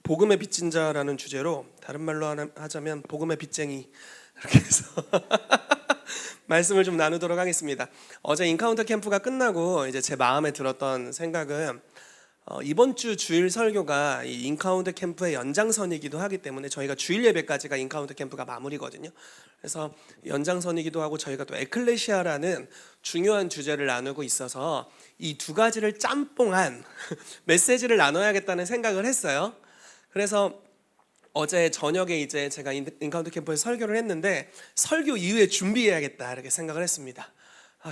복음의 빚진 자라는 주제로, 다른 말로 하자면 복음의 빚쟁이, 이렇게 해서 말씀을 좀 나누도록 하겠습니다. 어제 인카운터 캠프가 끝나고 이제 제 마음에 들었던 생각은 이번 주 주일 설교가 이 인카운터 캠프의 연장선이기도 하기 때문에 저희가 주일 예배까지가 인카운터 캠프가 마무리거든요. 그래서 연장선이기도 하고 저희가 또 에클레시아라는 중요한 주제를 나누고 있어서 이 두 가지를 짬뽕한 메시지를 나눠야겠다는 생각을 했어요. 그래서 어제 저녁에 이제 제가 인카운터 캠프에서 설교를 했는데 설교 이후에 준비해야겠다 이렇게 생각을 했습니다.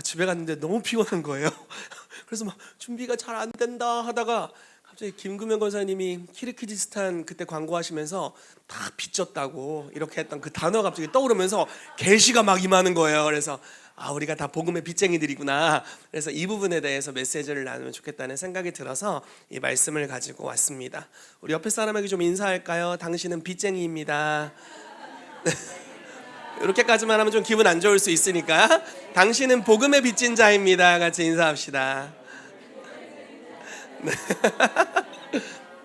집에 갔는데 너무 피곤한 거예요. 그래서 막 준비가 잘 안 된다 하다가 갑자기 김구면 권사님이 키르기즈스탄 그때 광고하시면서 다 빚졌다고 이렇게 했던 그 단어가 갑자기 떠오르면서 계시가 막 임하는 거예요. 그래서 우리가 다 복음의 빚쟁이들이구나. 그래서 이 부분에 대해서 메시지를 나누면 좋겠다는 생각이 들어서 이 말씀을 가지고 왔습니다. 우리 옆에 사람에게 좀 인사할까요? 당신은 빚쟁이입니다. 이렇게까지만 하면 좀 기분 안 좋을 수 있으니까 당신은 복음의 빚진 자입니다. 같이 인사합시다.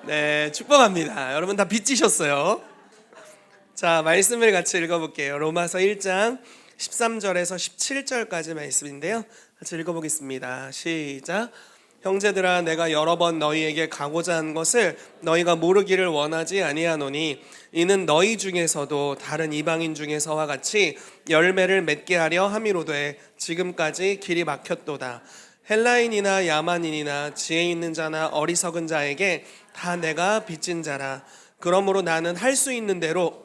네, 축복합니다. 여러분 다 빚지셨어요. 자, 말씀을 같이 읽어볼게요. 로마서 1장 13절에서 17절까지 말씀인데요, 같이 읽어보겠습니다. 시작. 형제들아, 내가 여러 번 너희에게 가고자 한 것을 너희가 모르기를 원하지 아니하노니 이는 너희 중에서도 다른 이방인 중에서와 같이 열매를 맺게 하려 함이로되 지금까지 길이 막혔도다. 헬라인이나 야만인이나 지혜 있는 자나 어리석은 자에게 다 내가 빚진 자라. 그러므로 나는 할 수 있는 대로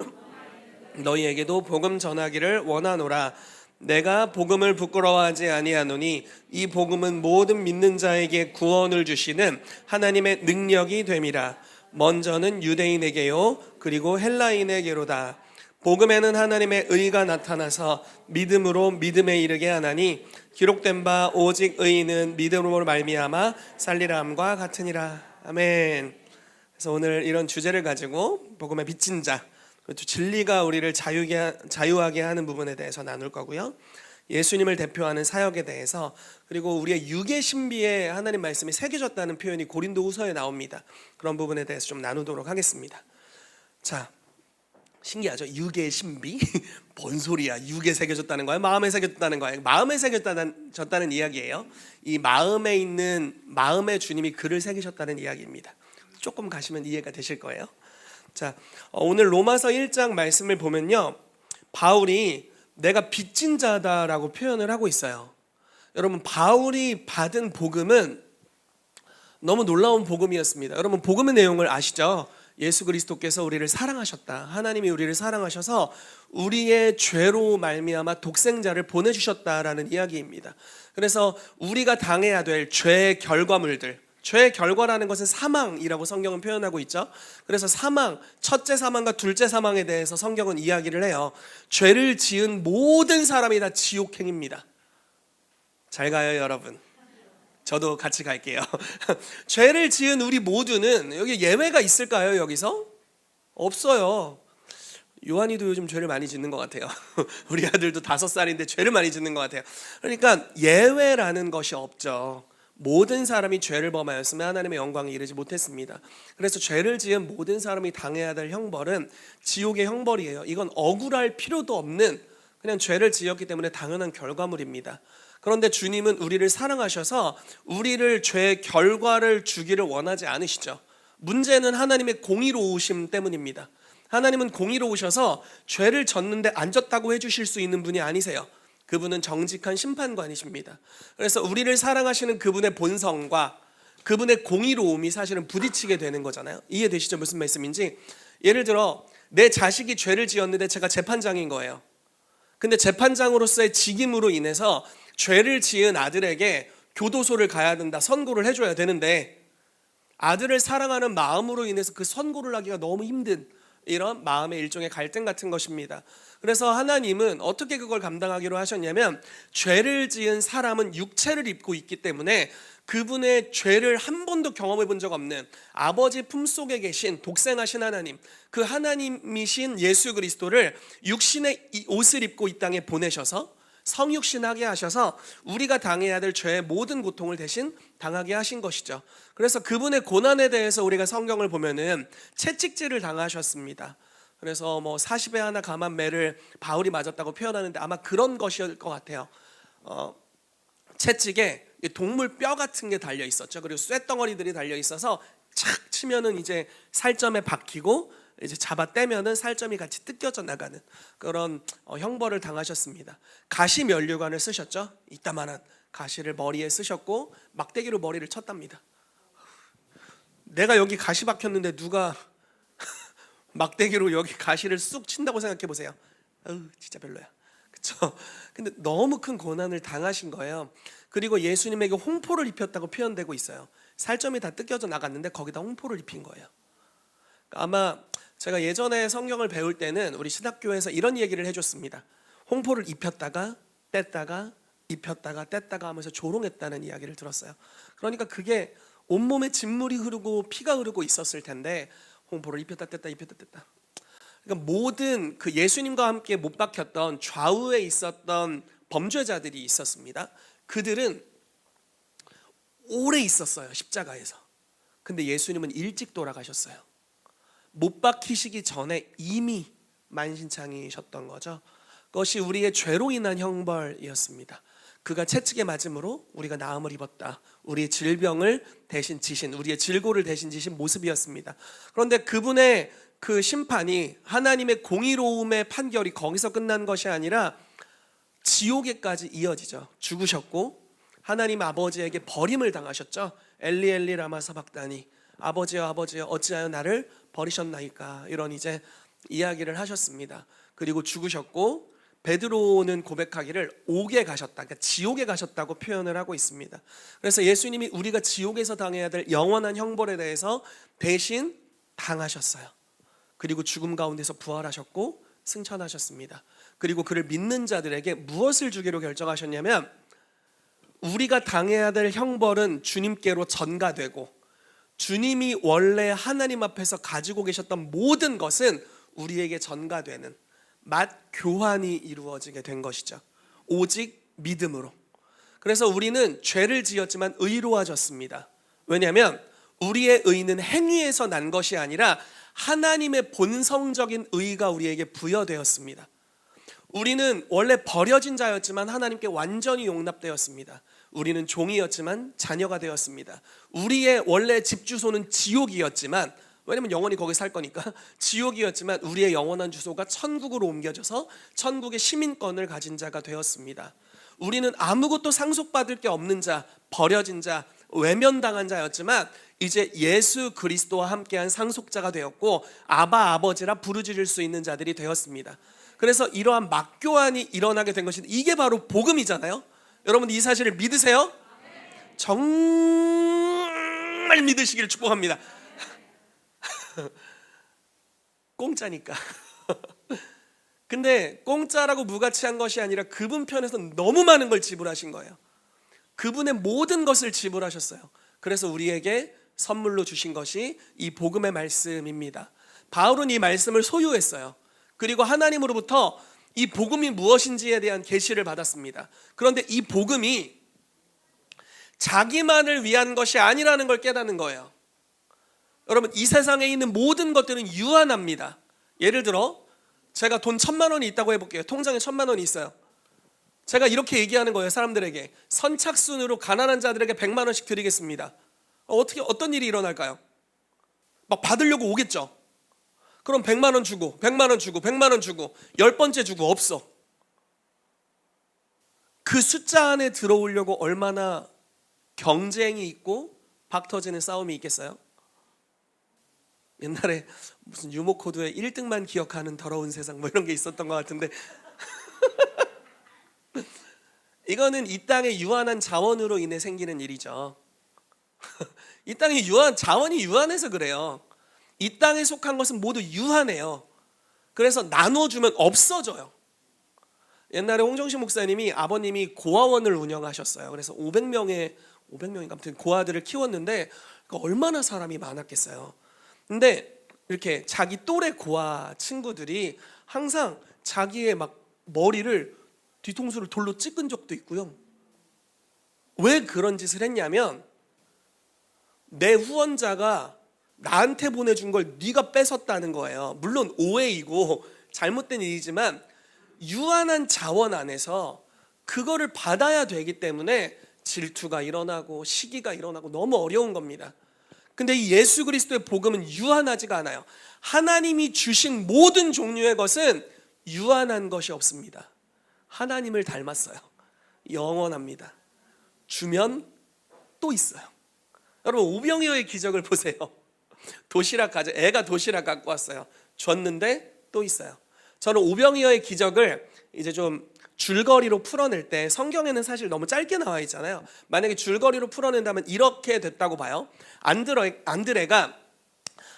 너희에게도 복음 전하기를 원하노라. 내가 복음을 부끄러워하지 아니하노니 이 복음은 모든 믿는 자에게 구원을 주시는 하나님의 능력이 됨이라. 먼저는 유대인에게요 그리고 헬라인에게로다. 복음에는 하나님의 의가 나타나서 믿음으로 믿음에 이르게 하나니 기록된 바 오직 의인은 믿음으로 말미암아 살리라 함과 같으니라. 아멘. 그래서 오늘 이런 주제를 가지고 복음의 빚진 자, 그리고 진리가 우리를 자유하게 하는 부분에 대해서 나눌 거고요, 예수님을 대표하는 사역에 대해서, 그리고 우리의 육의 신비에 하나님 말씀이 새겨졌다는 표현이 고린도후서에 나옵니다. 그런 부분에 대해서 좀 나누도록 하겠습니다. 자, 신기하죠? 육의 신비? 뭔 소리야? 육에 새겨졌다는 거야? 마음에 새겨졌다는 거야? 마음에 새겨졌다는 이야기예요. 이 마음에 있는 마음의 주님이 글을 새기셨다는 이야기입니다. 조금 가시면 이해가 되실 거예요. 자, 오늘 로마서 1장 말씀을 보면요, 바울이 내가 빚진 자다라고 표현을 하고 있어요. 여러분, 바울이 받은 복음은 너무 놀라운 복음이었습니다. 여러분, 복음의 내용을 아시죠? 예수 그리스도께서 우리를 사랑하셨다. 하나님이 우리를 사랑하셔서 우리의 죄로 말미암아 독생자를 보내주셨다라는 이야기입니다. 그래서 우리가 당해야 될 죄의 결과물들, 죄의 결과라는 것은 사망이라고 성경은 표현하고 있죠. 그래서 사망, 첫째 사망과 둘째 사망에 대해서 성경은 이야기를 해요. 죄를 지은 모든 사람이 다 지옥행입니다. 잘 가요, 여러분. 저도 같이 갈게요. 죄를 지은 우리 모두는, 여기 예외가 있을까요? 여기서? 없어요. 요한이도 요즘 죄를 많이 짓는 것 같아요. 우리 아들도 5살인데 죄를 많이 짓는 것 같아요. 그러니까 예외라는 것이 없죠. 모든 사람이 죄를 범하였으면 하나님의 영광에 이르지 못했습니다. 그래서 죄를 지은 모든 사람이 당해야 될 형벌은 지옥의 형벌이에요. 이건 억울할 필요도 없는, 그냥 죄를 지었기 때문에 당연한 결과물입니다. 그런데 주님은 우리를 사랑하셔서 우리를 죄의 결과를 주기를 원하지 않으시죠. 문제는 하나님의 공의로우심 때문입니다. 하나님은 공의로우셔서 죄를 졌는데 안 졌다고 해주실 수 있는 분이 아니세요. 그분은 정직한 심판관이십니다. 그래서 우리를 사랑하시는 그분의 본성과 그분의 공의로움이 사실은 부딪히게 되는 거잖아요. 이해되시죠? 무슨 말씀인지. 예를 들어 내 자식이 죄를 지었는데 제가 재판장인 거예요. 근데 재판장으로서의 직임으로 인해서 죄를 지은 아들에게 교도소를 가야 된다, 선고를 해줘야 되는데 아들을 사랑하는 마음으로 인해서 그 선고를 하기가 너무 힘든 이런 마음의 일종의 갈등 같은 것입니다. 그래서 하나님은 어떻게 그걸 감당하기로 하셨냐면, 죄를 지은 사람은 육체를 입고 있기 때문에 그분의 죄를 한 번도 경험해 본 적 없는 아버지 품속에 계신 독생하신 하나님, 그 하나님이신 예수 그리스도를 육신의 옷을 입고 이 땅에 보내셔서 성육신하게 하셔서 우리가 당해야 될 죄의 모든 고통을 대신 당하게 하신 것이죠. 그래서 그분의 고난에 대해서 우리가 성경을 보면은 채찍질을 당하셨습니다. 그래서 뭐 40에 하나 감한 매를 바울이 맞았다고 표현하는데 아마 그런 것일 것 같아요. 채찍에 동물 뼈 같은 게 달려 있었죠. 그리고 쇳덩어리들이 달려 있어서 착 치면은 이제 살점에 박히고 이제 잡아 떼면은 살점이 같이 뜯겨져 나가는 그런 형벌을 당하셨습니다. 가시 면류관을 쓰셨죠. 이따만한 가시를 머리에 쓰셨고 막대기로 머리를 쳤답니다. 내가 여기 가시 박혔는데 누가 막대기로 여기 가시를 쑥 친다고 생각해 보세요. 진짜 별로야. 그렇죠? 근데 너무 큰 고난을 당하신 거예요. 그리고 예수님에게 홍포를 입혔다고 표현되고 있어요. 살점이 다 뜯겨져 나갔는데 거기다 홍포를 입힌 거예요. 아마 제가 예전에 성경을 배울 때는 우리 신학교에서 이런 얘기를 해줬습니다. 홍포를 입혔다가 뗐다가 입혔다가 뗐다가 하면서 조롱했다는 이야기를 들었어요. 그러니까 그게 온몸에 진물이 흐르고 피가 흐르고 있었을 텐데 홍포를 입혔다 뗐다 입혔다 뗐다. 그러니까 모든 그 예수님과 함께 못 박혔던 좌우에 있었던 범죄자들이 있었습니다. 그들은 오래 있었어요, 십자가에서. 근데 예수님은 일찍 돌아가셨어요. 못 박히시기 전에 이미 만신창이셨던 거죠. 그것이 우리의 죄로 인한 형벌이었습니다. 그가 채찍에 맞음으로 우리가 나음을 입었다. 우리의 질병을 대신 지신, 우리의 질고를 대신 지신 모습이었습니다. 그런데 그분의 그 심판이, 하나님의 공의로움의 판결이 거기서 끝난 것이 아니라 지옥에까지 이어지죠. 죽으셨고 하나님 아버지에게 버림을 당하셨죠. 엘리 엘리 라마 사박다니, 아버지여 아버지여 어찌하여 나를 버리셨나이까, 이런 이제 이야기를 하셨습니다. 그리고 죽으셨고 베드로는 고백하기를 옥에 가셨다, 그러니까 지옥에 가셨다고 표현을 하고 있습니다. 그래서 예수님이 우리가 지옥에서 당해야 될 영원한 형벌에 대해서 대신 당하셨어요. 그리고 죽음 가운데서 부활하셨고 승천하셨습니다. 그리고 그를 믿는 자들에게 무엇을 주기로 결정하셨냐면, 우리가 당해야 될 형벌은 주님께로 전가되고 주님이 원래 하나님 앞에서 가지고 계셨던 모든 것은 우리에게 전가되는 맛 교환이 이루어지게 된 것이죠. 오직 믿음으로. 그래서 우리는 죄를 지었지만 의로워졌습니다. 왜냐하면 우리의 의는 행위에서 난 것이 아니라 하나님의 본성적인 의가 우리에게 부여되었습니다. 우리는 원래 버려진 자였지만 하나님께 완전히 용납되었습니다. 우리는 종이었지만 자녀가 되었습니다. 우리의 원래 집 주소는 지옥이었지만, 왜냐면 영원히 거기 살 거니까 지옥이었지만 우리의 영원한 주소가 천국으로 옮겨져서 천국의 시민권을 가진 자가 되었습니다. 우리는 아무것도 상속받을 게 없는 자, 버려진 자, 외면당한 자였지만 이제 예수 그리스도와 함께한 상속자가 되었고 아바 아버지라 부르짖을 수 있는 자들이 되었습니다. 그래서 이러한 막교환이 일어나게 된 것이, 이게 바로 복음이잖아요. 여러분 이 사실을 믿으세요? 정말 믿으시기를 축복합니다. 공짜니까. 근데 공짜라고 무가치한 것이 아니라 그분 편에서 너무 많은 걸 지불하신 거예요. 그분의 모든 것을 지불하셨어요. 그래서 우리에게 선물로 주신 것이 이 복음의 말씀입니다. 바울은 이 말씀을 소유했어요. 그리고 하나님으로부터 이 복음이 무엇인지에 대한 계시를 받았습니다. 그런데 이 복음이 자기만을 위한 것이 아니라는 걸 깨닫는 거예요. 여러분 이 세상에 있는 모든 것들은 유한합니다. 예를 들어 제가 돈 1,000만 원이 있다고 해볼게요. 통장에 1,000만 원이 있어요. 제가 이렇게 얘기하는 거예요. 사람들에게 선착순으로 가난한 자들에게 100만 원씩 드리겠습니다. 어떤 일이 일어날까요? 막 받으려고 오겠죠. 그럼 100만 원 주고 100만 원 주고 100만 원 주고 10번째 주고 없어. 그 숫자 안에 들어오려고 얼마나 경쟁이 있고 박 터지는 싸움이 있겠어요? 옛날에 무슨 유머 코드에 1등만 기억하는 더러운 세상 뭐 이런 게 있었던 것 같은데 이거는 이 땅의 유한한 자원으로 인해 생기는 일이죠. 이 땅의 자원이 유한해서 그래요. 이 땅에 속한 것은 모두 유한해요. 그래서 나눠주면 없어져요. 옛날에 홍정신 목사님이 아버님이 고아원을 운영하셨어요. 그래서 500명인가 아무튼 고아들을 키웠는데 얼마나 사람이 많았겠어요. 근데 이렇게 자기 또래 고아 친구들이 항상 자기의 막 머리를 뒤통수를 돌로 찍은 적도 있고요. 왜 그런 짓을 했냐면 내 후원자가 나한테 보내준 걸 네가 뺏었다는 거예요. 물론 오해이고 잘못된 일이지만 유한한 자원 안에서 그거를 받아야 되기 때문에 질투가 일어나고 시기가 일어나고 너무 어려운 겁니다. 근데 이 예수 그리스도의 복음은 유한하지가 않아요. 하나님이 주신 모든 종류의 것은 유한한 것이 없습니다. 하나님을 닮았어요. 영원합니다. 주면 또 있어요. 여러분 오병이어의 기적을 보세요. 애가 도시락 갖고 왔어요. 줬는데 또 있어요. 저는 오병이어의 기적을 이제 좀 줄거리로 풀어낼 때, 성경에는 사실 너무 짧게 나와 있잖아요. 만약에 줄거리로 풀어낸다면 이렇게 됐다고 봐요. 안드레가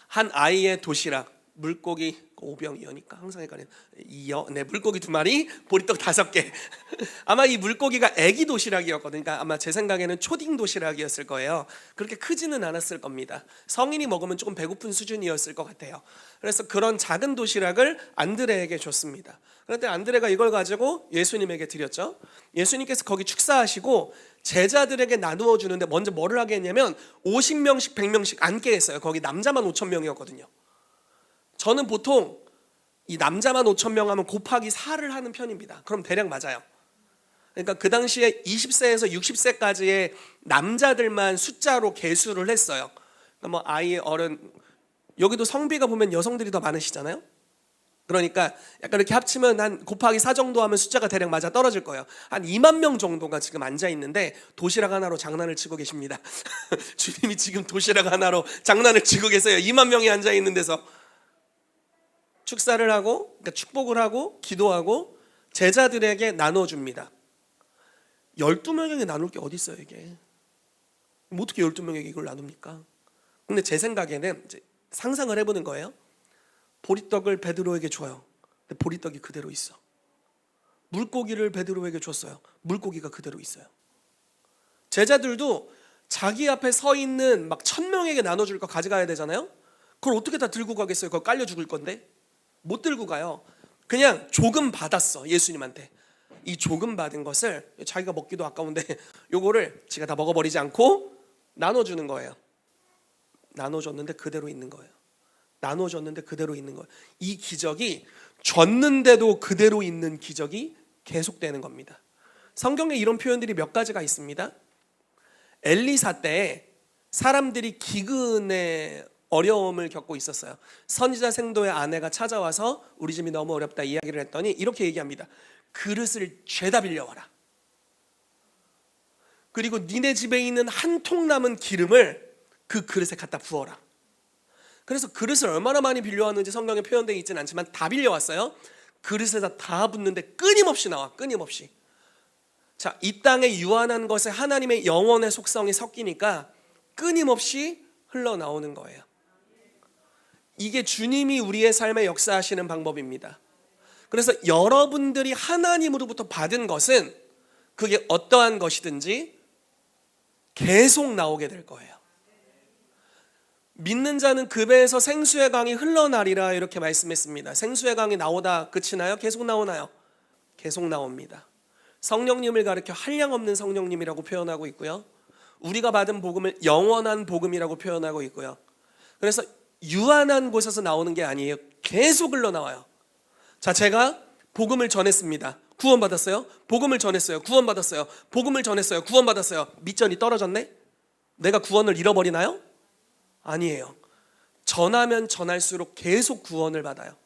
한 아이의 도시락, 물고기, 오병이어니까 항상 헷갈리는 물고기 2마리, 보리떡 5개. 아마 이 물고기가 애기 도시락이었거든요. 그러니까 아마 제 생각에는 초딩 도시락이었을 거예요. 그렇게 크지는 않았을 겁니다. 성인이 먹으면 조금 배고픈 수준이었을 것 같아요. 그래서 그런 작은 도시락을 안드레에게 줬습니다. 그런데 안드레가 이걸 가지고 예수님에게 드렸죠. 예수님께서 거기 축사하시고 제자들에게 나누어 주는데 먼저 뭐를 하게 했냐면 50명씩 100명씩 앉게 했어요. 거기 남자만 5,000명이었거든요. 저는 보통 이 남자만 5,000명 하면 곱하기 4를 하는 편입니다. 그럼 대략 맞아요. 그러니까 그 당시에 20세에서 60세까지의 남자들만 숫자로 계수를 했어요. 그러니까 뭐 아이, 어른, 여기도 성비가 보면 여성들이 더 많으시잖아요. 그러니까 약간 이렇게 합치면 한 곱하기 4 정도 하면 숫자가 대략 맞아 떨어질 거예요. 한 2만 명 정도가 지금 앉아 있는데 도시락 하나로 장난을 치고 계십니다. 주님이 지금 도시락 하나로 장난을 치고 계세요. 2만 명이 앉아 있는 데서 축사를 하고, 그러니까 축복을 하고 기도하고 제자들에게 나눠줍니다. 12명에게 나눌 게 어디 있어요 이게? 뭐 어떻게 12명에게 이걸 나눕니까? 근데 제 생각에는 이제 상상을 해보는 거예요. 보리떡을 베드로에게 줘요. 근데 보리떡이 그대로 있어. 물고기를 베드로에게 줬어요. 물고기가 그대로 있어요. 제자들도 자기 앞에 서 있는 막 1,000명에게 나눠줄 거 가져가야 되잖아요. 그걸 어떻게 다 들고 가겠어요? 그걸 깔려 죽을 건데. 못 들고 가요. 그냥 조금 받았어, 예수님한테. 이 조금 받은 것을 자기가 먹기도 아까운데 요거를 지가 다 먹어버리지 않고 나눠주는 거예요. 나눠줬는데 그대로 있는 거예요. 나눠줬는데 그대로 있는 거예요. 이 기적이 줬는데도 그대로 있는 기적이 계속되는 겁니다. 성경에 이런 표현들이 몇 가지가 있습니다. 엘리사 때 사람들이 기근에 어려움을 겪고 있었어요. 선지자 생도의 아내가 찾아와서 우리 집이 너무 어렵다 이야기를 했더니 이렇게 얘기합니다. 그릇을 죄다 빌려와라. 그리고 니네 집에 있는 한 통 남은 기름을 그 그릇에 갖다 부어라. 그래서 그릇을 얼마나 많이 빌려왔는지 성경에 표현되어 있지는 않지만 다 빌려왔어요. 그릇에다 다 붓는데 끊임없이 나와. 끊임없이. 자, 이 땅에 유한한 것에 하나님의 영원의 속성이 섞이니까 끊임없이 흘러나오는 거예요. 이게 주님이 우리의 삶에 역사하시는 방법입니다. 그래서 여러분들이 하나님으로부터 받은 것은 그게 어떠한 것이든지 계속 나오게 될 거예요. 믿는 자는 그 배에서 생수의 강이 흘러나리라 이렇게 말씀했습니다. 생수의 강이 나오다 그치나요? 계속 나오나요? 계속 나옵니다. 성령님을 가리켜 한량없는 성령님이라고 표현하고 있고요. 우리가 받은 복음을 영원한 복음이라고 표현하고 있고요. 그래서 유한한 곳에서 나오는 게 아니에요. 계속 흘러나와요. 자, 제가 복음을 전했습니다. 구원받았어요? 복음을 전했어요. 구원받았어요. 복음을 전했어요. 구원받았어요. 밑전이 떨어졌네? 내가 구원을 잃어버리나요? 아니에요. 전하면 전할수록 계속 구원을 받아요.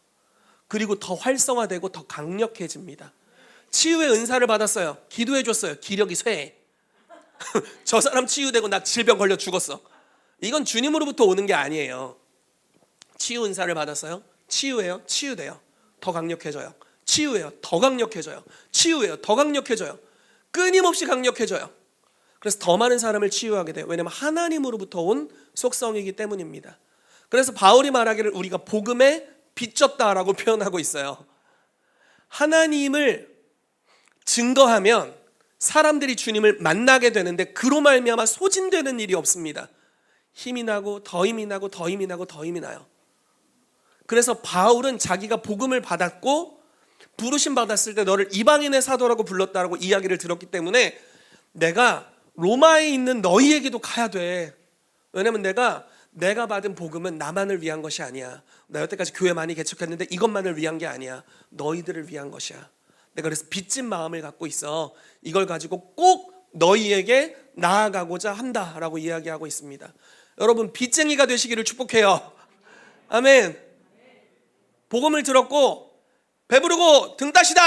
그리고 더 활성화되고 더 강력해집니다. 치유의 은사를 받았어요. 기도해 줬어요. 기력이 쇠해. 저 사람 치유되고 나 질병 걸려 죽었어. 이건 주님으로부터 오는 게 아니에요. 치유 은사를 받았어요. 치유해요. 치유돼요. 더 강력해져요. 치유해요. 더 강력해져요. 치유해요. 더 강력해져요. 끊임없이 강력해져요. 그래서 더 많은 사람을 치유하게 돼요. 왜냐하면 하나님으로부터 온 속성이기 때문입니다. 그래서 바울이 말하기를 우리가 복음에 빚졌다라고 표현하고 있어요. 하나님을 증거하면 사람들이 주님을 만나게 되는데 그로 말미암아 소진되는 일이 없습니다. 힘이 나고 더 힘이 나고 더 힘이 나고 더 힘이 나요. 그래서 바울은 자기가 복음을 받았고 부르심 받았을 때 너를 이방인의 사도라고 불렀다라고 이야기를 들었기 때문에 내가 로마에 있는 너희에게도 가야 돼. 왜냐면 내가 받은 복음은 나만을 위한 것이 아니야. 나 여태까지 교회 많이 개척했는데 이것만을 위한 게 아니야. 너희들을 위한 것이야. 내가 그래서 빚진 마음을 갖고 있어. 이걸 가지고 꼭 너희에게 나아가고자 한다라고 이야기하고 있습니다. 여러분, 빚쟁이가 되시기를 축복해요. 아멘. 복음을 들었고 배부르고 등 따시다.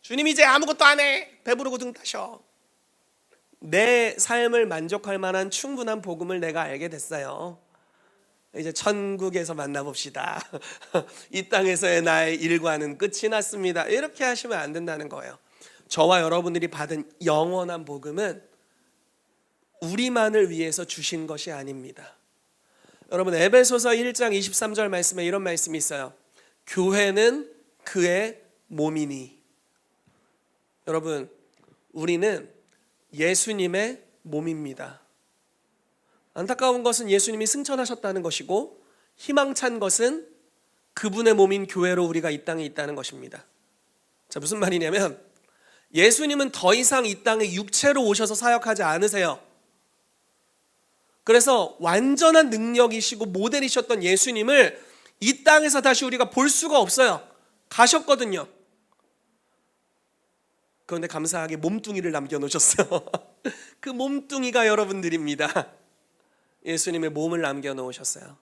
주님 이제 아무것도 안 해. 배부르고 등 따셔. 내 삶을 만족할 만한 충분한 복음을 내가 알게 됐어요. 이제 천국에서 만나봅시다. 이 땅에서의 나의 일과는 끝이 났습니다. 이렇게 하시면 안 된다는 거예요. 저와 여러분들이 받은 영원한 복음은 우리만을 위해서 주신 것이 아닙니다. 여러분, 에베소서 1장 23절 말씀에 이런 말씀이 있어요. 교회는 그의 몸이니. 여러분, 우리는 예수님의 몸입니다. 안타까운 것은 예수님이 승천하셨다는 것이고 희망찬 것은 그분의 몸인 교회로 우리가 이 땅에 있다는 것입니다. 자, 무슨 말이냐면 예수님은 더 이상 이 땅에 육체로 오셔서 사역하지 않으세요. 그래서 완전한 능력이시고 모델이셨던 예수님을 이 땅에서 다시 우리가 볼 수가 없어요. 가셨거든요. 그런데 감사하게 몸뚱이를 남겨놓으셨어요. 그 몸뚱이가 여러분들입니다. 예수님의 몸을 남겨놓으셨어요.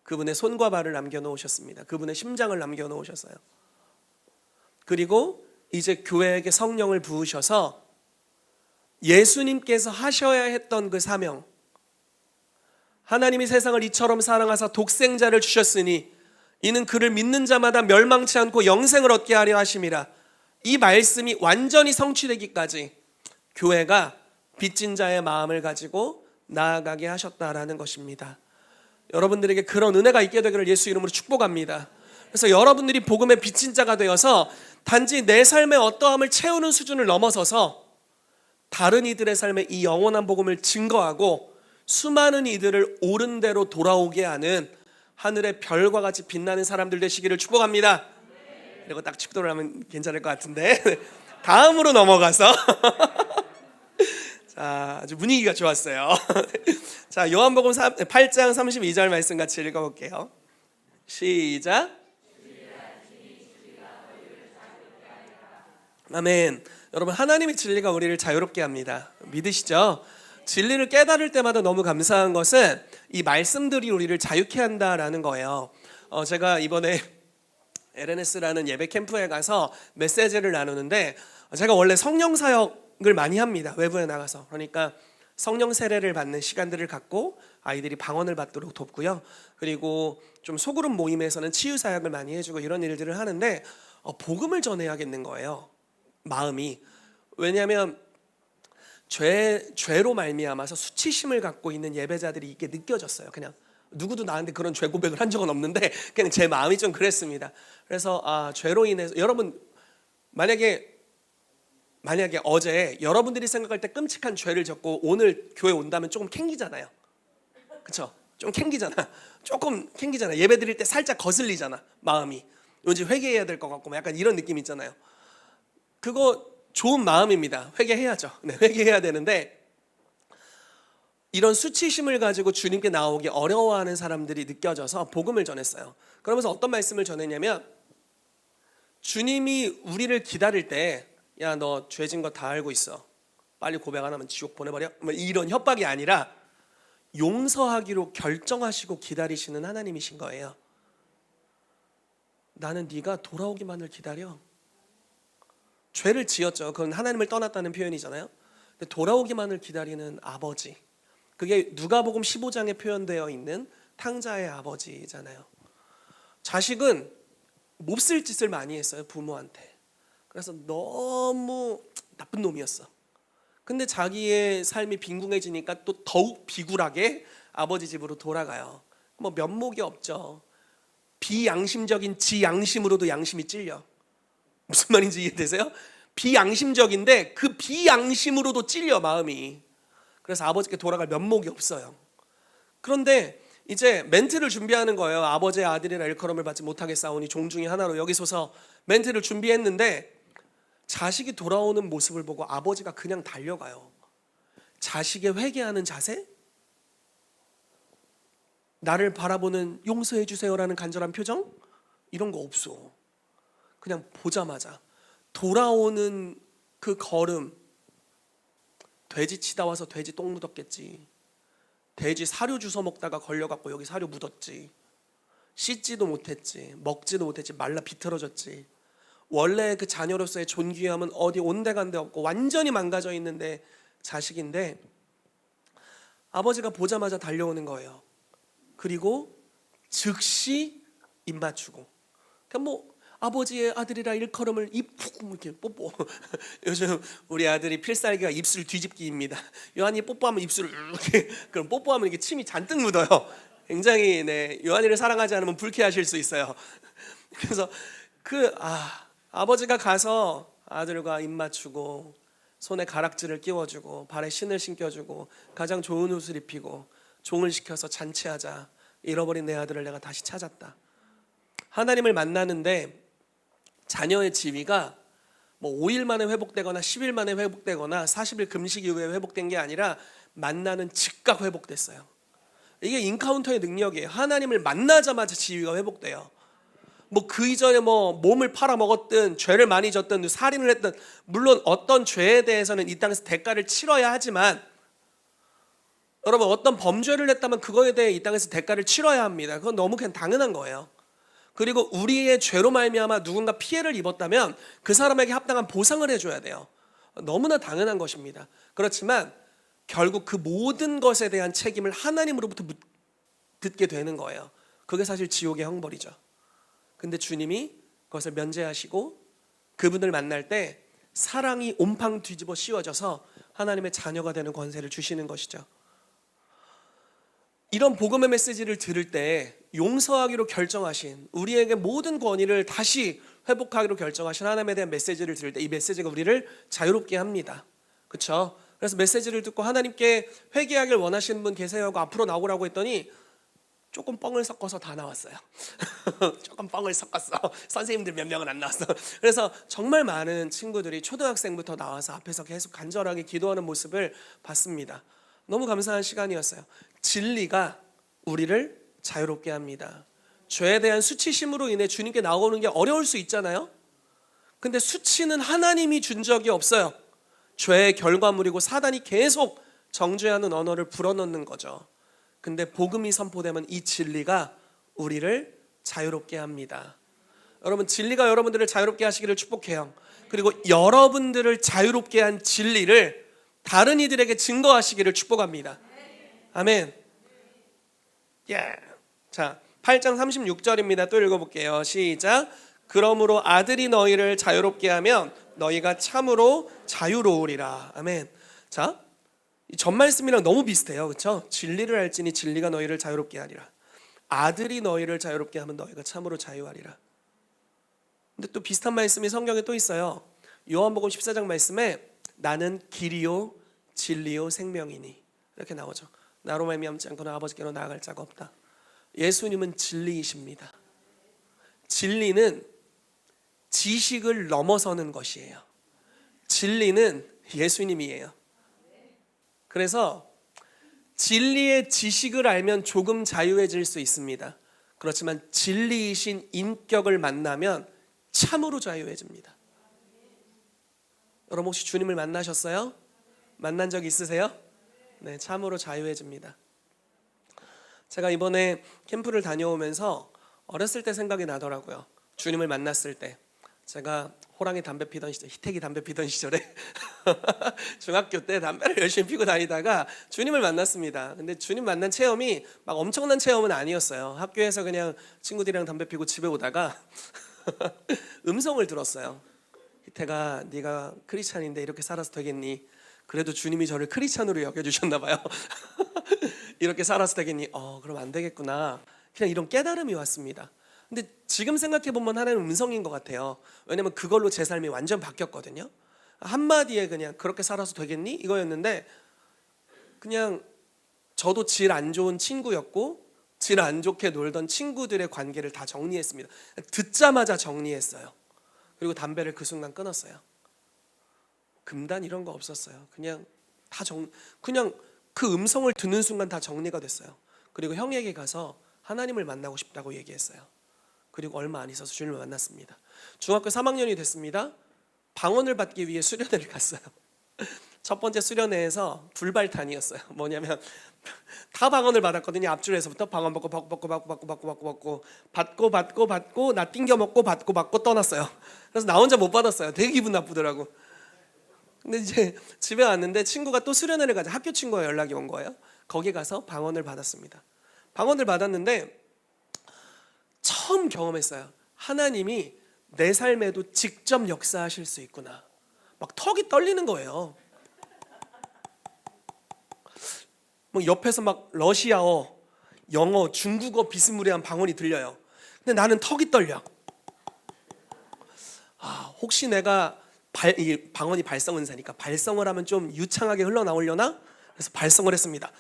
그분의 손과 발을 남겨놓으셨습니다. 그분의 심장을 남겨놓으셨어요. 그리고 이제 교회에게 성령을 부으셔서 예수님께서 하셔야 했던 그 사명, 하나님이 세상을 이처럼 사랑하사 독생자를 주셨으니 이는 그를 믿는 자마다 멸망치 않고 영생을 얻게 하려 하심이라. 이 말씀이 완전히 성취되기까지 교회가 빚진 자의 마음을 가지고 나아가게 하셨다라는 것입니다. 여러분들에게 그런 은혜가 있게 되기를 예수 이름으로 축복합니다. 그래서 여러분들이 복음의 빚진 자가 되어서 단지 내 삶의 어떠함을 채우는 수준을 넘어서서 다른 이들의 삶에 이 영원한 복음을 증거하고 수많은 이들을 옳은 대로 돌아오게 하는 하늘의 별과 같이 빛나는 사람들 되시기를 축복합니다. 그리고 딱 축도를 하면 괜찮을 것 같은데 다음으로 넘어가서 자, 아주 분위기가 좋았어요. 자, 요한복음 8장 32절 말씀 같이 읽어볼게요. 시작. 아멘. 여러분, 하나님의 진리가 우리를 자유롭게 합니다. 믿으시죠? 진리를 깨달을 때마다 너무 감사한 것은 이 말씀들이 우리를 자유케 한다라는 거예요. 제가 이번에 LNS라는 예배 캠프에 가서 메시지를 나누는데 제가 원래 성령 사역을 많이 합니다. 외부에 나가서. 그러니까 성령 세례를 받는 시간들을 갖고 아이들이 방언을 받도록 돕고요. 그리고 좀 소그룹 모임에서는 치유 사역을 많이 해주고 이런 일들을 하는데 복음을 전해야겠는 거예요. 마음이. 왜냐하면 죄로 말미암아서 수치심을 갖고 있는 예배자들이 이게 느껴졌어요. 그냥 누구도 나한테 그런 죄 고백을 한 적은 없는데 그냥 제 마음이 좀 그랬습니다. 그래서 죄로 인해서 여러분 만약에 어제 여러분들이 생각할 때 끔찍한 죄를 졌고 오늘 교회 온다면 조금 캥기잖아요. 그렇죠? 좀 캥기잖아. 조금 캥기잖아. 예배 드릴 때 살짝 거슬리잖아. 마음이. 왠지 회개해야 될 것 같고 약간 이런 느낌 있잖아요. 그거 좋은 마음입니다. 회개해야죠. 네, 회개해야 되는데 이런 수치심을 가지고 주님께 나오기 어려워하는 사람들이 느껴져서 복음을 전했어요. 그러면서 어떤 말씀을 전했냐면 주님이 우리를 기다릴 때 야, 너 죄진 거 다 알고 있어. 빨리 고백 안 하면 지옥 보내버려. 이런 협박이 아니라 용서하기로 결정하시고 기다리시는 하나님이신 거예요. 나는 네가 돌아오기만을 기다려. 죄를 지었죠. 그건 하나님을 떠났다는 표현이잖아요. 근데 돌아오기만을 기다리는 아버지. 그게 누가복음 15장에 표현되어 있는 탕자의 아버지잖아요. 자식은 몹쓸 짓을 많이 했어요. 부모한테. 그래서 너무 나쁜 놈이었어. 근데 자기의 삶이 빈궁해지니까 또 더욱 비굴하게 아버지 집으로 돌아가요. 뭐 면목이 없죠. 비양심적인 지 양심으로도 양심이 찔려. 무슨 말인지 이해되세요? 비양심적인데 그 비양심으로도 찔려 마음이. 그래서 아버지께 돌아갈 면목이 없어요. 그런데 이제 멘트를 준비하는 거예요. 아버지의 아들이라 일컬음을 받지 못하게 싸우니 종 중에 하나로 여기서서 멘트를 준비했는데 자식이 돌아오는 모습을 보고 아버지가 그냥 달려가요. 자식의 회개하는 자세? 나를 바라보는 용서해 주세요라는 간절한 표정? 이런 거 없어. 그냥 보자마자 돌아오는 그 걸음. 돼지 치다 와서 돼지 똥 묻었겠지. 돼지 사료 주워 먹다가 걸려갖고 여기 사료 묻었지. 씻지도 못했지. 먹지도 못했지. 말라 비틀어졌지. 원래 그 자녀로서의 존귀함은 어디 온데간데 없고 완전히 망가져 있는데 자식인데 아버지가 보자마자 달려오는 거예요. 그리고 즉시 입 맞추고. 그러니까 뭐 아버지의 아들이라 일컬음을 입 푹 이렇게 뽀뽀. 요즘 우리 아들이 필살기가 입술 뒤집기입니다. 요한이 뽀뽀하면 입술을 이렇게, 그럼 뽀뽀하면 이게 침이 잔뜩 묻어요. 굉장히 요한이를 사랑하지 않으면 불쾌하실 수 있어요. 그래서 아버지가 가서 아들과 입 맞추고 손에 가락지를 끼워주고 발에 신을 신겨주고 가장 좋은 옷을 입히고 종을 시켜서 잔치하자. 잃어버린 내 아들을 내가 다시 찾았다. 하나님을 만나는데 자녀의 지위가 뭐 5일 만에 회복되거나 10일 만에 회복되거나 40일 금식 이후에 회복된 게 아니라 만나는 즉각 회복됐어요. 이게 인카운터의 능력이에요. 하나님을 만나자마자 지위가 회복돼요. 뭐 그 이전에 뭐 몸을 팔아먹었든 죄를 많이 졌든 살인을 했든 물론 어떤 죄에 대해서는 이 땅에서 대가를 치러야 하지만 여러분 어떤 범죄를 했다면 그거에 대해 이 땅에서 대가를 치러야 합니다. 그건 너무 그냥 당연한 거예요. 그리고 우리의 죄로 말미암아 누군가 피해를 입었다면 그 사람에게 합당한 보상을 해줘야 돼요. 너무나 당연한 것입니다. 그렇지만 결국 그 모든 것에 대한 책임을 하나님으로부터 듣게 되는 거예요. 그게 사실 지옥의 형벌이죠. 근데 주님이 그것을 면제하시고 그분을 만날 때 사랑이 온팡 뒤집어 씌워져서 하나님의 자녀가 되는 권세를 주시는 것이죠. 이런 복음의 메시지를 들을 때 용서하기로 결정하신, 우리에게 모든 권위를 다시 회복하기로 결정하신 하나님에 대한 메시지를 들을 때 이 메시지가 우리를 자유롭게 합니다. 그렇죠? 그래서 메시지를 듣고 하나님께 회개하길 원하시는 분 계세요 하고 앞으로 나오라고 했더니 조금 뻥을 섞어서 다 나왔어요. 조금 뻥을 섞었어. 선생님들 몇 명은 안 나왔어. 그래서 정말 많은 친구들이 초등학생부터 나와서 앞에서 계속 간절하게 기도하는 모습을 봤습니다. 너무 감사한 시간이었어요. 진리가 우리를 자유롭게 합니다. 죄에 대한 수치심으로 인해 주님께 나오는 게 어려울 수 있잖아요. 근데 수치는 하나님이 준 적이 없어요. 죄의 결과물이고 사단이 계속 정죄하는 언어를 불어넣는 거죠. 근데 복음이 선포되면 이 진리가 우리를 자유롭게 합니다. 여러분 진리가 여러분들을 자유롭게 하시기를 축복해요. 그리고 여러분들을 자유롭게 한 진리를 다른 이들에게 증거하시기를 축복합니다. 아멘. 자, 8장 36절입니다. 또 읽어볼게요. 시작. 그러므로 아들이 너희를 자유롭게 하면 너희가 참으로 자유로우리라. 아멘. 자, 이 전 말씀이랑 너무 비슷해요. 그렇죠? 진리를 알지니 진리가 너희를 자유롭게 하리라. 아들이 너희를 자유롭게 하면 너희가 참으로 자유하리라. 근데 또 비슷한 말씀이 성경에 또 있어요. 요한복음 14장 말씀에 나는 길이요 진리요 생명이니 이렇게 나오죠. 나로 말미암지 않고는 아버지께로 나아갈 자가 없다. 예수님은 진리이십니다. 진리는 지식을 넘어서는 것이에요. 진리는 예수님이에요. 그래서 진리의 지식을 알면 조금 자유해질 수 있습니다. 그렇지만 진리이신 인격을 만나면 참으로 자유해집니다. 여러분 혹시 주님을 만나셨어요? 만난 적 있으세요? 네, 참으로 자유해집니다. 제가 이번에 캠프를 다녀오면서 어렸을 때 생각이 나더라고요. 주님을 만났을 때 제가 호랑이 담배 피던 시절, 희택이 담배 피던 시절에 중학교 때 담배를 열심히 피고 다니다가 주님을 만났습니다. 근데 주님 만난 체험이 막 엄청난 체험은 아니었어요. 학교에서 그냥 친구들이랑 담배 피고 집에 오다가 음성을 들었어요. 희태가 네가 크리스찬인데 이렇게 살아서 되겠니? 그래도 주님이 저를 크리스찬으로 여겨주셨나 봐요. 이렇게 살아서 되겠니? 그럼 안 되겠구나. 그냥 이런 깨달음이 왔습니다. 근데 지금 생각해보면 하나는 음성인 것 같아요. 왜냐면 그걸로 제 삶이 완전 바뀌었거든요. 한마디에 그냥 그렇게 살아서 되겠니? 이거였는데 그냥 저도 질 안 좋은 친구였고 질 안 좋게 놀던 친구들의 관계를 다 정리했습니다. 듣자마자 정리했어요. 그리고 담배를 그 순간 끊었어요. 금단 이런 거 없었어요. 그냥 그냥 그 음성을 듣는 순간 다 정리가 됐어요. 그리고 형에게 가서 하나님을 만나고 싶다고 얘기했어요. 그리고 얼마 안 있어서 주님을 만났습니다. 중학교 3학년이 됐습니다. 방언을 받기 위해 수련회를 갔어요. 첫 번째 수련회에서 불발탄이었어요. 뭐냐면 다 방언을 받았거든요. 앞줄에서부터 방언 받고 나 띵겨 먹고 받고 떠났어요. 그래서 나 혼자 못 받았어요. 되게 기분 나쁘더라고. 근데 이제 집에 왔는데 친구가 또 수련회를 가자, 학교 친구가 연락이 온 거예요. 거기 가서 방언을 받았습니다. 방언을 받았는데 처음 경험했어요. 하나님이 내 삶에도 직접 역사하실 수 있구나. 막 턱이 떨리는 거예요. 뭐 옆에서 막 러시아어, 영어, 중국어 비스무리한 방언이 들려요. 근데 나는 턱이 떨려. 혹시 내가 이 방언이 발성은사니까 발성을 하면 좀 유창하게 흘러나오려나? 그래서 발성을 했습니다.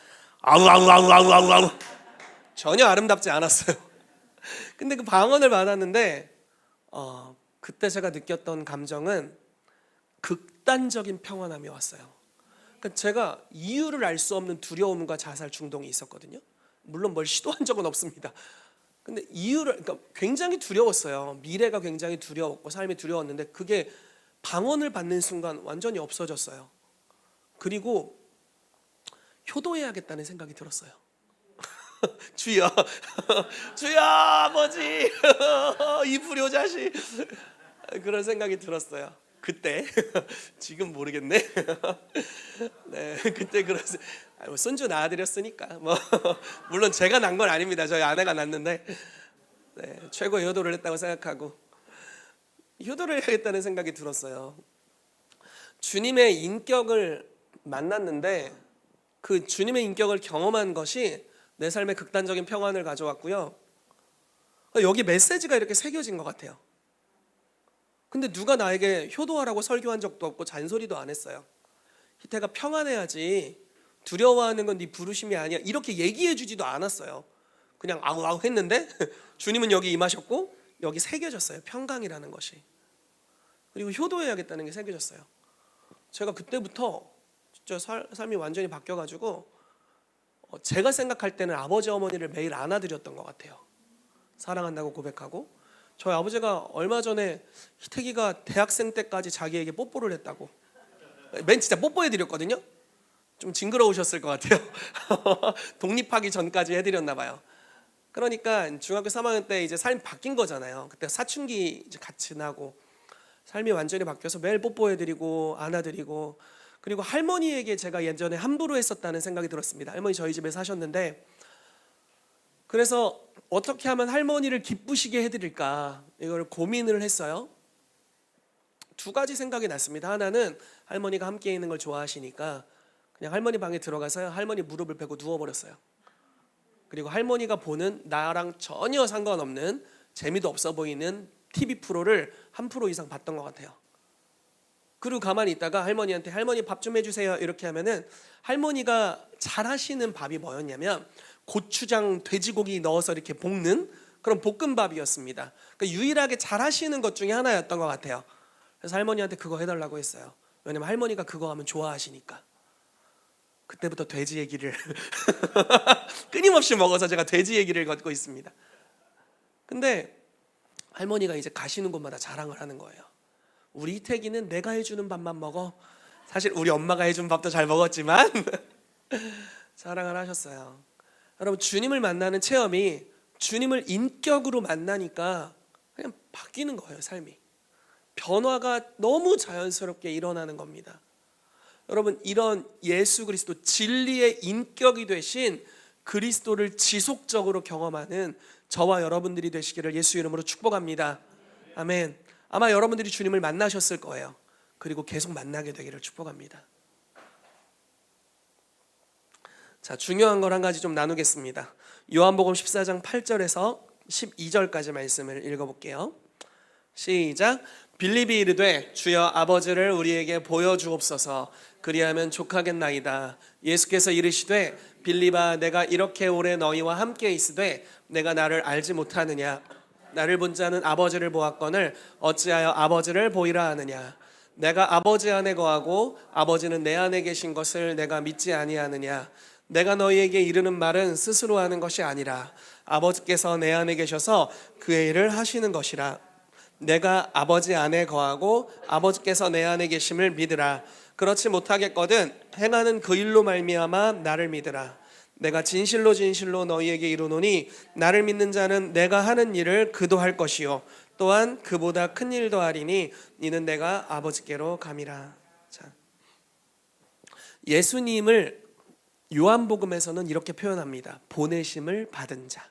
아우. 전혀 아름답지 않았어요. 근데 그 방언을 받았는데 그때 제가 느꼈던 감정은 극단적인 평안함이 왔어요. 그러니까 제가 이유를 알 수 없는 두려움과 자살 중동이 있었거든요. 물론 뭘 시도한 적은 없습니다. 근데 그러니까 굉장히 두려웠어요. 미래가 굉장히 두려웠고 삶이 두려웠는데 그게 방언을 받는 순간 완전히 없어졌어요. 그리고 효도해야겠다는 생각이 들었어요. 주여, 주여 아버지, 이 불효자식, 그런 생각이 들었어요. 그때 지금 모르겠네. 네, 그때 손주 낳아드렸으니까 뭐 물론 제가 낳은 건 아닙니다. 저희 아내가 낳았는데 네, 최고의 효도를 했다고 생각하고 효도를 해야겠다는 생각이 들었어요. 주님의 인격을 만났는데 그 주님의 인격을 경험한 것이 내 삶에 극단적인 평안을 가져왔고요. 여기 메시지가 이렇게 새겨진 것 같아요. 근데 누가 나에게 효도하라고 설교한 적도 없고 잔소리도 안 했어요. 희태가 평안해야지, 두려워하는 건 네 부르심이 아니야, 이렇게 얘기해 주지도 않았어요. 그냥 아우 했는데 주님은 여기 임하셨고 여기 새겨졌어요. 평강이라는 것이. 그리고 효도해야겠다는 게 새겨졌어요. 제가 그때부터 진짜 삶이 완전히 바뀌어가지고 제가 생각할 때는 아버지 어머니를 매일 안아드렸던 것 같아요. 사랑한다고 고백하고. 저희 아버지가 얼마 전에 희태기가 대학생 때까지 자기에게 뽀뽀를 했다고, 맨 진짜 뽀뽀해드렸거든요. 좀 징그러우셨을 것 같아요. 독립하기 전까지 해드렸나 봐요. 그러니까 중학교 3학년 때 이제 삶이 바뀐 거잖아요. 그때 사춘기 이제 같이 나고 삶이 완전히 바뀌어서 매일 뽀뽀해드리고 안아드리고, 그리고 할머니에게 제가 예전에 함부로 했었다는 생각이 들었습니다. 할머니 저희 집에 사셨는데, 그래서 어떻게 하면 할머니를 기쁘시게 해드릴까 이걸 고민을 했어요. 두 가지 생각이 났습니다. 하나는 할머니가 함께 있는 걸 좋아하시니까 그냥 할머니 방에 들어가서 할머니 무릎을 베고 누워버렸어요. 그리고 할머니가 보는 나랑 전혀 상관없는 재미도 없어 보이는 TV 프로를 한 프로 이상 봤던 것 같아요. 그리고 가만히 있다가 할머니한테 할머니 밥 좀 해주세요 이렇게 하면은 할머니가 잘 하시는 밥이 뭐였냐면 고추장, 돼지고기 넣어서 이렇게 볶는 그런 볶음밥이었습니다. 그러니까 유일하게 잘 하시는 것 중에 하나였던 것 같아요. 그래서 할머니한테 그거 해달라고 했어요. 왜냐면 할머니가 그거 하면 좋아하시니까. 그때부터 돼지 얘기를 끊임없이 먹어서 제가 돼지 얘기를 걷고 있습니다. 근데 할머니가 이제 가시는 곳마다 자랑을 하는 거예요. 우리 희태기는 내가 해주는 밥만 먹어. 사실 우리 엄마가 해준 밥도 잘 먹었지만 자랑을 하셨어요. 여러분, 주님을 만나는 체험이 주님을 인격으로 만나니까 그냥 바뀌는 거예요. 삶이 변화가 너무 자연스럽게 일어나는 겁니다. 여러분, 이런 예수 그리스도 진리의 인격이 되신 그리스도를 지속적으로 경험하는 저와 여러분들이 되시기를 예수 이름으로 축복합니다. 아멘. 아마 여러분들이 주님을 만나셨을 거예요. 그리고 계속 만나게 되기를 축복합니다. 자, 중요한 걸 한 가지 좀 나누겠습니다. 요한복음 14장 8절에서 12절까지 말씀을 읽어볼게요. 시작. 빌립이 이르되 주여 아버지를 우리에게 보여주옵소서. 그리하면 족하겠나이다. 예수께서 이르시되 빌립아 내가 이렇게 오래 너희와 함께 있으되 내가 나를 알지 못하느냐. 나를 본 자는 아버지를 보았거늘 어찌하여 아버지를 보이라 하느냐. 내가 아버지 안에 거하고 아버지는 내 안에 계신 것을 내가 믿지 아니하느냐. 내가 너희에게 이르는 말은 스스로 하는 것이 아니라 아버지께서 내 안에 계셔서 그의 일을 하시는 것이라. 내가 아버지 안에 거하고 아버지께서 내 안에 계심을 믿으라. 그렇지 못하겠거든 행하는 그 일로 말미암아 나를 믿으라. 내가 진실로 진실로 너희에게 이르노니 나를 믿는 자는 내가 하는 일을 그도 할 것이요 또한 그보다 큰 일도 하리니 이는 내가 아버지께로 감이라. 자, 예수님을 요한복음에서는 이렇게 표현합니다. 보내심을 받은 자.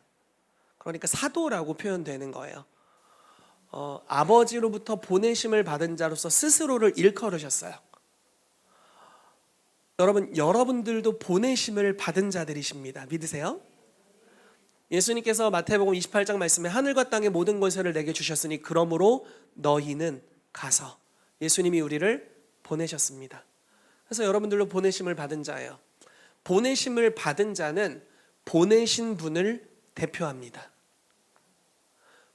그러니까 사도라고 표현되는 거예요. 아버지로부터 보내심을 받은 자로서 스스로를 일컬으셨어요. 여러분들도 보내심을 받은 자들이십니다. 믿으세요? 예수님께서 마태복음 28장 말씀에 하늘과 땅의 모든 권세를 내게 주셨으니 그러므로 너희는 가서. 예수님이 우리를 보내셨습니다. 그래서 여러분들도 보내심을 받은 자예요. 보내심을 받은 자는 보내신 분을 대표합니다.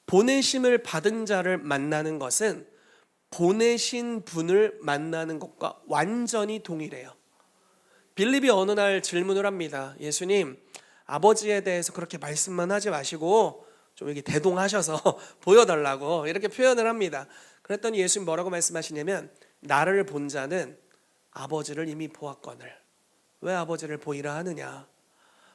보내심을 받은 자를 만나는 것은 보내신 분을 만나는 것과 완전히 동일해요. 빌립이 어느 날 질문을 합니다. 예수님, 아버지에 대해서 그렇게 말씀만 하지 마시고 좀 이렇게 대동하셔서 보여달라고 이렇게 표현을 합니다. 그랬더니 예수님 뭐라고 말씀하시냐면 나를 본 자는 아버지를 이미 보았거늘 왜 아버지를 보이라 하느냐.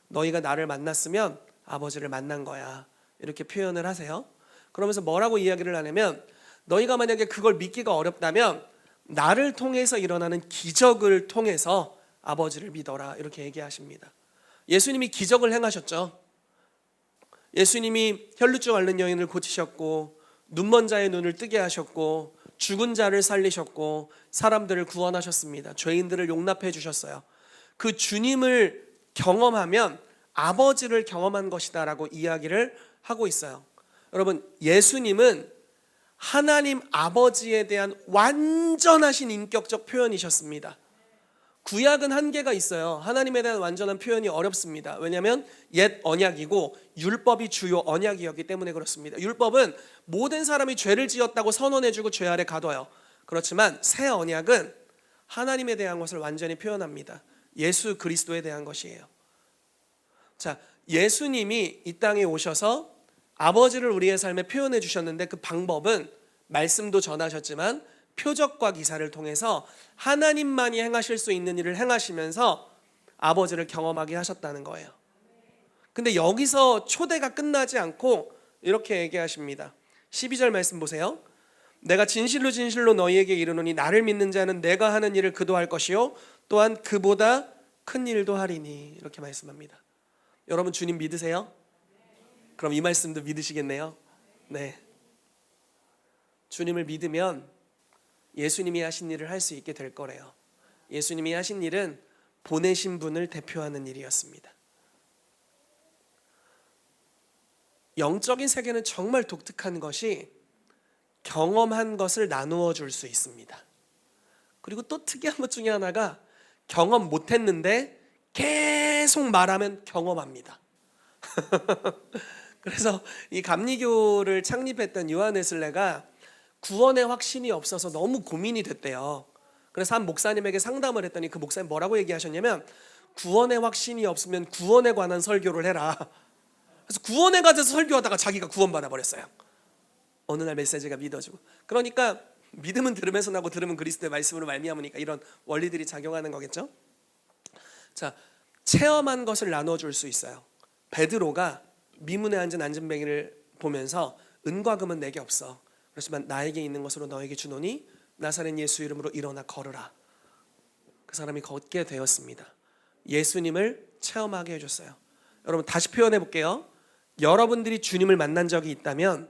너희가 나를 만났으면 아버지를 만난 거야. 이렇게 표현을 하세요. 그러면서 뭐라고 이야기를 하냐면 너희가 만약에 그걸 믿기가 어렵다면 나를 통해서 일어나는 기적을 통해서 아버지를 믿어라. 이렇게 얘기하십니다. 예수님이 기적을 행하셨죠. 예수님이 혈루증 앓는 여인을 고치셨고 눈먼 자의 눈을 뜨게 하셨고 죽은 자를 살리셨고 사람들을 구원하셨습니다. 죄인들을 용납해 주셨어요. 그 주님을 경험하면 아버지를 경험한 것이다 라고 이야기를 하고 있어요. 여러분, 예수님은 하나님 아버지에 대한 완전하신 인격적 표현이셨습니다. 구약은 한계가 있어요. 하나님에 대한 완전한 표현이 어렵습니다. 왜냐하면 옛 언약이고 율법이 주요 언약이었기 때문에 그렇습니다. 율법은 모든 사람이 죄를 지었다고 선언해주고 죄 아래 가둬요. 그렇지만 새 언약은 하나님에 대한 것을 완전히 표현합니다. 예수 그리스도에 대한 것이에요. 자, 예수님이 이 땅에 오셔서 아버지를 우리의 삶에 표현해 주셨는데 그 방법은 말씀도 전하셨지만 표적과 기사를 통해서 하나님만이 행하실 수 있는 일을 행하시면서 아버지를 경험하게 하셨다는 거예요. 근데 여기서 초대가 끝나지 않고 이렇게 얘기하십니다. 12절 말씀 보세요. 내가 진실로 진실로 너희에게 이르노니 나를 믿는 자는 내가 하는 일을 그도 할 것이요 또한 그보다 큰 일도 하리니. 이렇게 말씀합니다. 여러분 주님 믿으세요? 그럼 이 말씀도 믿으시겠네요? 네. 주님을 믿으면 예수님이 하신 일을 할 수 있게 될 거래요. 예수님이 하신 일은 보내신 분을 대표하는 일이었습니다. 영적인 세계는 정말 독특한 것이 경험한 것을 나누어 줄 수 있습니다. 그리고 또 특이한 것 중에 하나가 경험 못했는데 계속 말하면 경험합니다. 그래서 이 감리교를 창립했던 요한 웨슬레가 구원의 확신이 없어서 너무 고민이 됐대요. 그래서 한 목사님에게 상담을 했더니 그 목사님 뭐라고 얘기하셨냐면 구원의 확신이 없으면 구원에 관한 설교를 해라. 그래서 구원에 관해서 설교하다가 자기가 구원받아 버렸어요. 어느 날 메시지가 믿어지고. 그러니까 믿음은 들으면서 나고 들으면 그리스도의 말씀으로 말미암으니까 이런 원리들이 작용하는 거겠죠. 자, 체험한 것을 나눠줄 수 있어요. 베드로가 미문에 앉은 안진뱅이를 보면서 은과 금은 내게 없어. 그렇지만 나에게 있는 것으로 너에게 주노니 나사렛 예수 이름으로 일어나 걸으라. 그 사람이 걷게 되었습니다. 예수님을 체험하게 해줬어요. 여러분 다시 표현해 볼게요. 여러분들이 주님을 만난 적이 있다면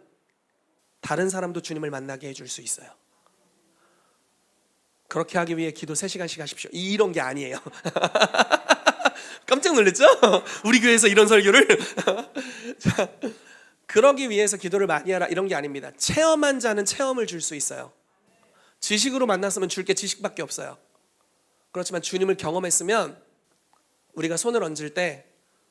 다른 사람도 주님을 만나게 해줄 수 있어요. 그렇게 하기 위해 기도 3시간씩 하십시오. 이런 게 아니에요. 깜짝 놀랐죠? 우리 교회에서 이런 설교를. 자, 그러기 위해서 기도를 많이 하라 이런 게 아닙니다. 체험한 자는 체험을 줄 수 있어요. 지식으로 만났으면 줄 게 지식밖에 없어요. 그렇지만 주님을 경험했으면 우리가 손을 얹을 때,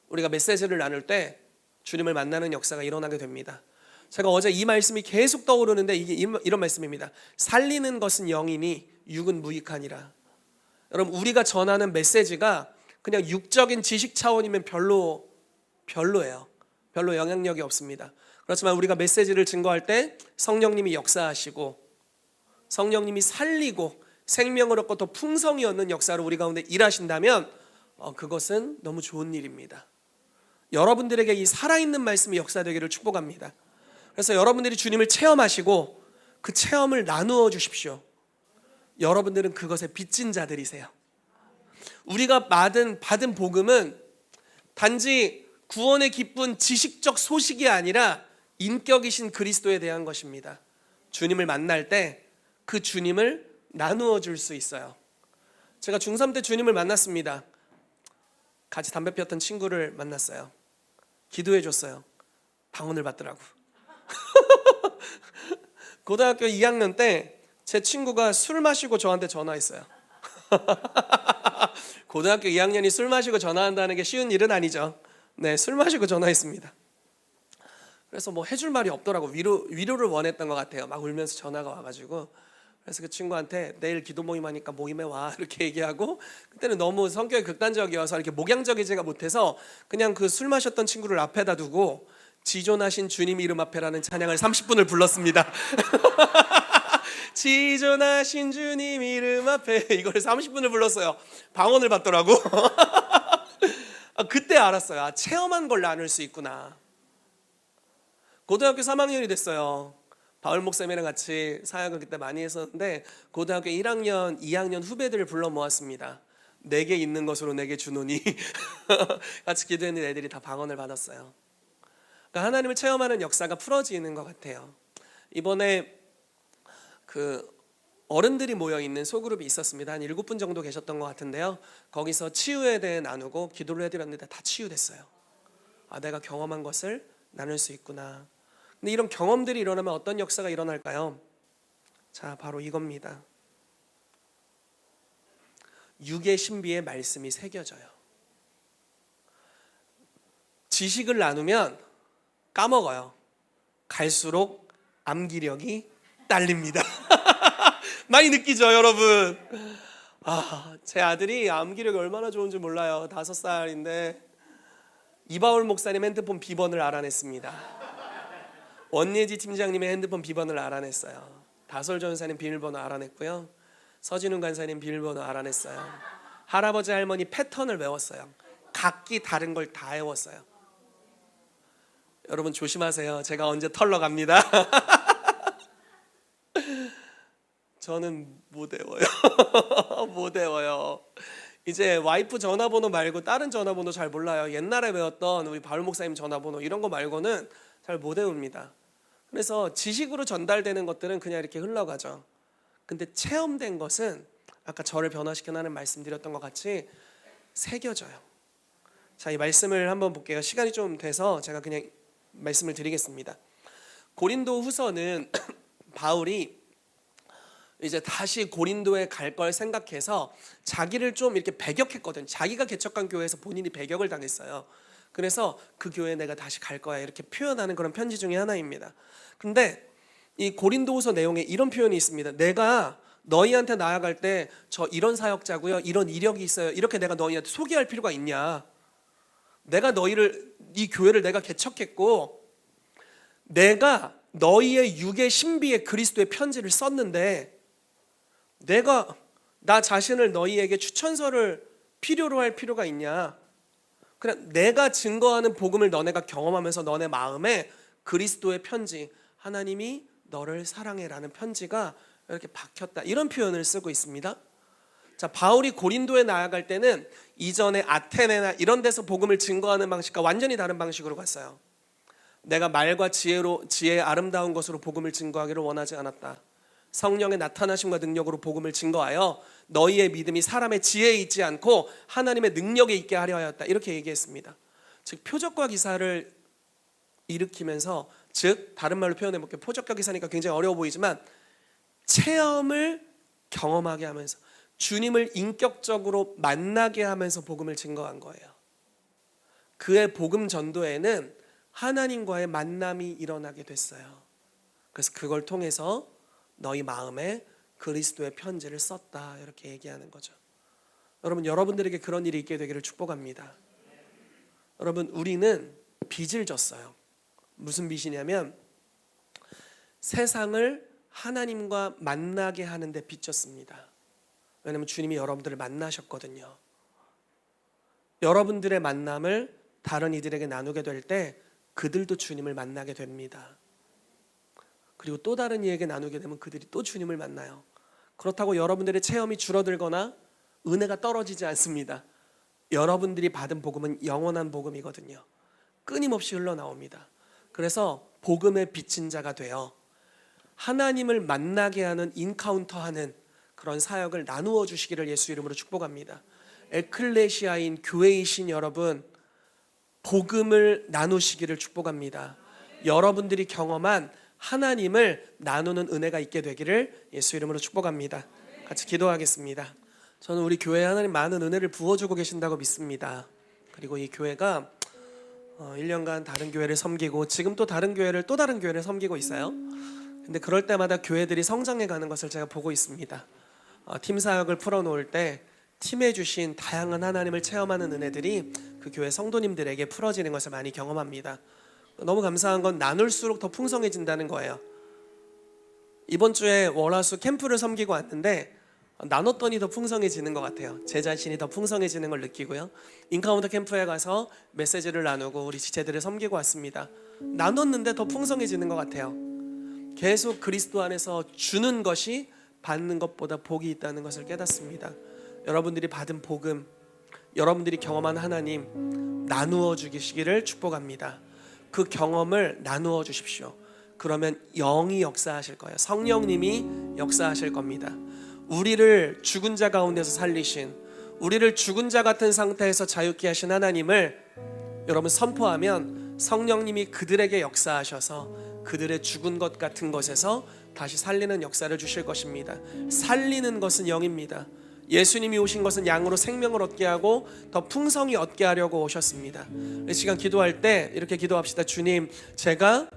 우리가 메시지를 나눌 때 주님을 만나는 역사가 일어나게 됩니다. 제가 어제 이 말씀이 계속 떠오르는데 이게 이런 말씀입니다. 살리는 것은 영이니 육은 무익하니라. 여러분, 우리가 전하는 메시지가 그냥 육적인 지식 차원이면 별로예요. 별로 영향력이 없습니다. 그렇지만 우리가 메시지를 증거할 때 성령님이 역사하시고 성령님이 살리고 생명을 얻고 더 풍성히 얻는 역사로 우리 가운데 일하신다면 그것은 너무 좋은 일입니다. 여러분들에게 이 살아있는 말씀이 역사되기를 축복합니다. 그래서 여러분들이 주님을 체험하시고 그 체험을 나누어 주십시오. 여러분들은 그것에 빚진 자들이세요. 우리가 받은 복음은 단지 구원의 기쁜 지식적 소식이 아니라 인격이신 그리스도에 대한 것입니다. 주님을 만날 때 그 주님을 나누어 줄 수 있어요. 제가 중3 때 주님을 만났습니다. 같이 담배 피웠던 친구를 만났어요. 기도해 줬어요. 방언을 받더라고. 고등학교 2학년 때 제 친구가 술 마시고 저한테 전화했어요. 고등학교 2학년이 술 마시고 전화한다는 게 쉬운 일은 아니죠. 네, 술 마시고 전화했습니다. 그래서 뭐 해줄 말이 없더라고. 위로를 원했던 것 같아요. 막 울면서 전화가 와가지고. 그래서 그 친구한테 내일 기도 모임 하니까 모임에 와 이렇게 얘기하고, 그때는 너무 성격이 극단적이어서 이렇게 목양적이지가 못해서 그냥 그 술 마셨던 친구를 앞에다 두고 지존하신 주님 이름 앞에라는 찬양을 30분을 불렀습니다. 지존하신 주님 이름 앞에, 이걸 30분을 불렀어요. 방언을 받더라고. 그때 알았어요. 체험한 걸 나눌 수 있구나. 고등학교 3학년이 됐어요. 바울 목사님이랑 같이 사역을 그때 많이 했었는데 고등학교 1학년, 2학년 후배들을 불러 모았습니다. 내게 있는 것으로 내게 주노니 같이 기도했는 애들이 다 방언을 받았어요. 그러니까 하나님을 체험하는 역사가 풀어지는 것 같아요. 이번에 그 어른들이 모여있는 소그룹이 있었습니다. 한 7분 정도 계셨던 것 같은데요. 거기서 치유에 대해 나누고 기도를 해드렸는데 다 치유됐어요. 내가 경험한 것을 나눌 수 있구나. 근데 이런 경험들이 일어나면 어떤 역사가 일어날까요? 자, 바로 이겁니다. 육의 신비의 말씀이 새겨져요. 지식을 나누면 까먹어요. 갈수록 암기력이 딸립니다. 많이 느끼죠, 여러분? 제 아들이 암기력이 얼마나 좋은지 몰라요. 5살인데 이바울 목사님 핸드폰 비번을 알아냈습니다. 원예지 팀장님의 핸드폰 비번을 알아냈어요. 다솔 전사님 비밀번호 알아냈고요. 서진훈 간사님 비밀번호 알아냈어요. 할아버지 할머니 패턴을 외웠어요. 각기 다른 걸 다 외웠어요. 여러분 조심하세요. 제가 언제 털러 갑니다. 저는 못 외워요. 못 외워요. 이제 와이프 전화번호 말고 다른 전화번호 잘 몰라요. 옛날에 외웠던 우리 바울 목사님 전화번호 이런 거 말고는 잘 못 외웁니다. 그래서 지식으로 전달되는 것들은 그냥 이렇게 흘러가죠. 근데 체험된 것은 아까 저를 변화시켜나는 말씀드렸던 것 같이 새겨져요. 자, 이 말씀을 한번 볼게요. 시간이 좀 돼서 제가 그냥 말씀을 드리겠습니다. 고린도 후서는 바울이 이제 다시 고린도에 갈 걸 생각해서 자기를 좀 이렇게 배격했거든요. 자기가 개척한 교회에서 본인이 배격을 당했어요. 그래서 그 교회에 내가 다시 갈 거야 이렇게 표현하는 그런 편지 중에 하나입니다. 근데 이 고린도후서 내용에 이런 표현이 있습니다. 내가 너희한테 나아갈 때 저 이런 사역자고요, 이런 이력이 있어요, 이렇게 내가 너희한테 소개할 필요가 있냐? 내가 이 교회를 내가 개척했고 내가 너희의 육의 신비의 그리스도의 편지를 썼는데 내가 나 자신을 너희에게 추천서를 필요로 할 필요가 있냐? 그냥 내가 증거하는 복음을 너네가 경험하면서 너네 마음에 그리스도의 편지, 하나님이 너를 사랑해라는 편지가 이렇게 박혔다, 이런 표현을 쓰고 있습니다. 자, 바울이 고린도에 나아갈 때는 이전에 아테네나 이런 데서 복음을 증거하는 방식과 완전히 다른 방식으로 갔어요. 내가 말과 지혜의 아름다운 것으로 복음을 증거하기를 원하지 않았다. 성령의 나타나심과 능력으로 복음을 증거하여 너희의 믿음이 사람의 지혜에 있지 않고 하나님의 능력에 있게 하려 하였다, 이렇게 얘기했습니다. 즉 표적과 기사를 일으키면서, 즉 다른 말로 표현해 볼게요. 표적과 기사니까 굉장히 어려워 보이지만 체험을 경험하게 하면서 주님을 인격적으로 만나게 하면서 복음을 증거한 거예요. 그의 복음 전도에는 하나님과의 만남이 일어나게 됐어요. 그래서 그걸 통해서 너희 마음에 그리스도의 편지를 썼다, 이렇게 얘기하는 거죠. 여러분, 여러분들에게 그런 일이 있게 되기를 축복합니다. 여러분, 우리는 빚을 졌어요. 무슨 빚이냐면 세상을 하나님과 만나게 하는데 빚졌습니다. 왜냐하면 주님이 여러분들을 만나셨거든요. 여러분들의 만남을 다른 이들에게 나누게 될 때 그들도 주님을 만나게 됩니다. 그리고 또 다른 이에게 나누게 되면 그들이 또 주님을 만나요. 그렇다고 여러분들의 체험이 줄어들거나 은혜가 떨어지지 않습니다. 여러분들이 받은 복음은 영원한 복음이거든요. 끊임없이 흘러나옵니다. 그래서 복음의 빚진 자가 되어 하나님을 만나게 하는, 인카운터하는 그런 사역을 나누어 주시기를 예수 이름으로 축복합니다. 에클레시아인 교회이신 여러분, 복음을 나누시기를 축복합니다. 여러분들이 경험한 하나님을 나누는 은혜가 있게 되기를 예수 이름으로 축복합니다. 같이 기도하겠습니다. 저는 우리 교회에 하나님 많은 은혜를 부어주고 계신다고 믿습니다. 그리고 이 교회가 1년간 다른 교회를 섬기고 지금 또 다른 교회를 섬기고 있어요. 근데 그럴 때마다 교회들이 성장해 가는 것을 제가 보고 있습니다. 팀 사역을 풀어놓을 때 팀에 주신 다양한 하나님을 체험하는 은혜들이 그 교회 성도님들에게 풀어지는 것을 많이 경험합니다. 너무 감사한 건 나눌수록 더 풍성해진다는 거예요. 이번 주에 월화수 캠프를 섬기고 왔는데 나눴더니 더 풍성해지는 것 같아요. 제 자신이 더 풍성해지는 걸 느끼고요. 인카운터 캠프에 가서 메시지를 나누고 우리 지체들을 섬기고 왔습니다. 나눴는데 더 풍성해지는 것 같아요. 계속 그리스도 안에서 주는 것이 받는 것보다 복이 있다는 것을 깨닫습니다. 여러분들이 받은 복음, 여러분들이 경험한 하나님 나누어 주시기를 축복합니다. 그 경험을 나누어 주십시오. 그러면 영이 역사하실 거예요. 성령님이 역사하실 겁니다. 우리를 죽은 자 가운데서 살리신, 우리를 죽은 자 같은 상태에서 자유케 하신 하나님을 여러분 선포하면 성령님이 그들에게 역사하셔서 그들의 죽은 것 같은 것에서 다시 살리는 역사를 주실 것입니다. 살리는 것은 영입니다. 예수님이 오신 것은 양으로 생명을 얻게 하고 더 풍성히 얻게 하려고 오셨습니다. 이 시간 기도할 때 이렇게 기도합시다. 주님, 제가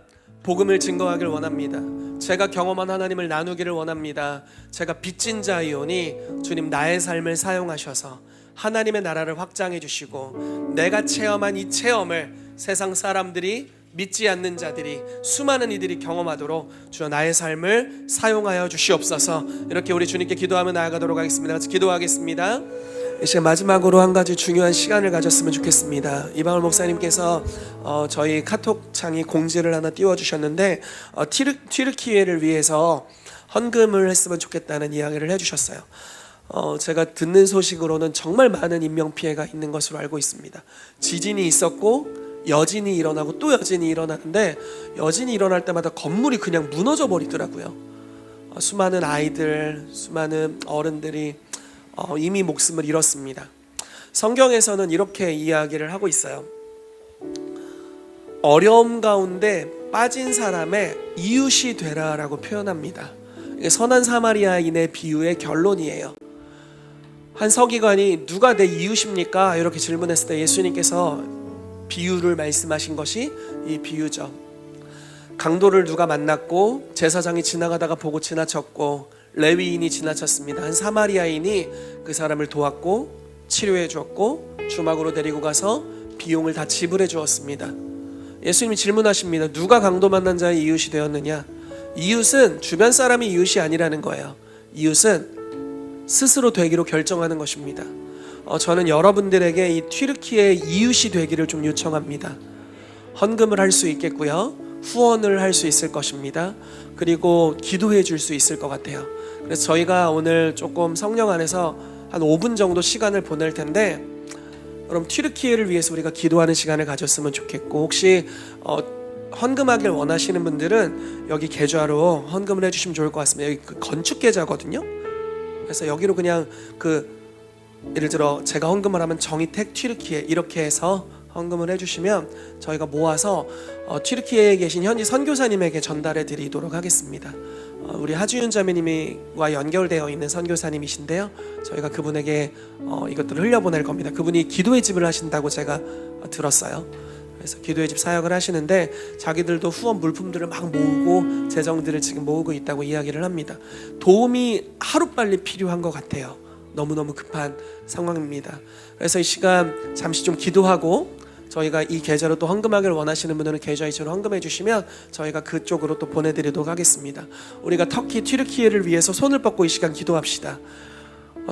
복음을 증거하길 원합니다. 제가 경험한 하나님을 나누기를 원합니다. 제가 빚진 자이오니 주님, 나의 삶을 사용하셔서 하나님의 나라를 확장해 주시고 내가 체험한 이 체험을 세상 사람들이, 믿지 않는 자들이, 수많은 이들이 경험하도록 주여 나의 삶을 사용하여 주시옵소서. 이렇게 우리 주님께 기도하며 나아가도록 하겠습니다. 같이 기도하겠습니다. 이제 마지막으로 한 가지 중요한 시간을 가졌으면 좋겠습니다. 이방울 목사님께서 저희 카톡 창에 공지를 하나 띄워주셨는데 튀르키예를 위해서 헌금을 했으면 좋겠다는 이야기를 해주셨어요. 제가 듣는 소식으로는 정말 많은 인명피해가 있는 것으로 알고 있습니다. 지진이 있었고 여진이 일어나고 또 여진이 일어나는데 여진이 일어날 때마다 건물이 그냥 무너져 버리더라고요. 수많은 아이들, 수많은 어른들이 이미 목숨을 잃었습니다. 성경에서는 이렇게 이야기를 하고 있어요. 어려움 가운데 빠진 사람의 이웃이 되라라고 표현합니다. 이게 선한 사마리아인의 비유의 결론이에요. 한 서기관이 누가 내 이웃입니까? 이렇게 질문했을 때 예수님께서 비유를 말씀하신 것이 이 비유죠. 강도를 누가 만났고 제사장이 지나가다가 보고 지나쳤고 레위인이 지나쳤습니다. 한 사마리아인이 그 사람을 도왔고 치료해 주었고 주막으로 데리고 가서 비용을 다 지불해 주었습니다. 예수님이 질문하십니다. 누가 강도 만난 자의 이웃이 되었느냐? 이웃은 주변 사람이 이웃이 아니라는 거예요. 이웃은 스스로 되기로 결정하는 것입니다. 저는 여러분들에게 이 튀르키예의 이웃이 되기를 좀 요청합니다. 헌금을 할 수 있겠고요, 후원을 할 수 있을 것입니다. 그리고 기도해 줄 수 있을 것 같아요. 그래서 저희가 오늘 조금 성령 안에서 한 5분 정도 시간을 보낼 텐데 그럼 튀르키예를 위해서 우리가 기도하는 시간을 가졌으면 좋겠고, 혹시 헌금하길 원하시는 분들은 여기 계좌로 헌금을 해주시면 좋을 것 같습니다. 여기 그 건축 계좌거든요. 그래서 여기로 그냥 예를 들어 제가 헌금을 하면 정의택 튀르키예 이렇게 해서 헌금을 해주시면 저희가 모아서 튀르키예에 계신 현지 선교사님에게 전달해 드리도록 하겠습니다. 우리 하주윤 자매님과 연결되어 있는 선교사님이신데요. 저희가 그분에게 이것들을 흘려보낼 겁니다. 그분이 기도의 집을 하신다고 제가 들었어요. 그래서 기도의 집 사역을 하시는데 자기들도 후원 물품들을 막 모으고 재정들을 지금 모으고 있다고 이야기를 합니다. 도움이 하루빨리 필요한 것 같아요. 너무너무 급한 상황입니다. 그래서 이 시간 잠시 좀 기도하고 저희가 이 계좌로 또 헌금하기를 원하시는 분들은 계좌이체로 헌금해 주시면 저희가 그쪽으로 또 보내드리도록 하겠습니다. 우리가 터키, 튀르키예를 위해서 손을 뻗고 이 시간 기도합시다.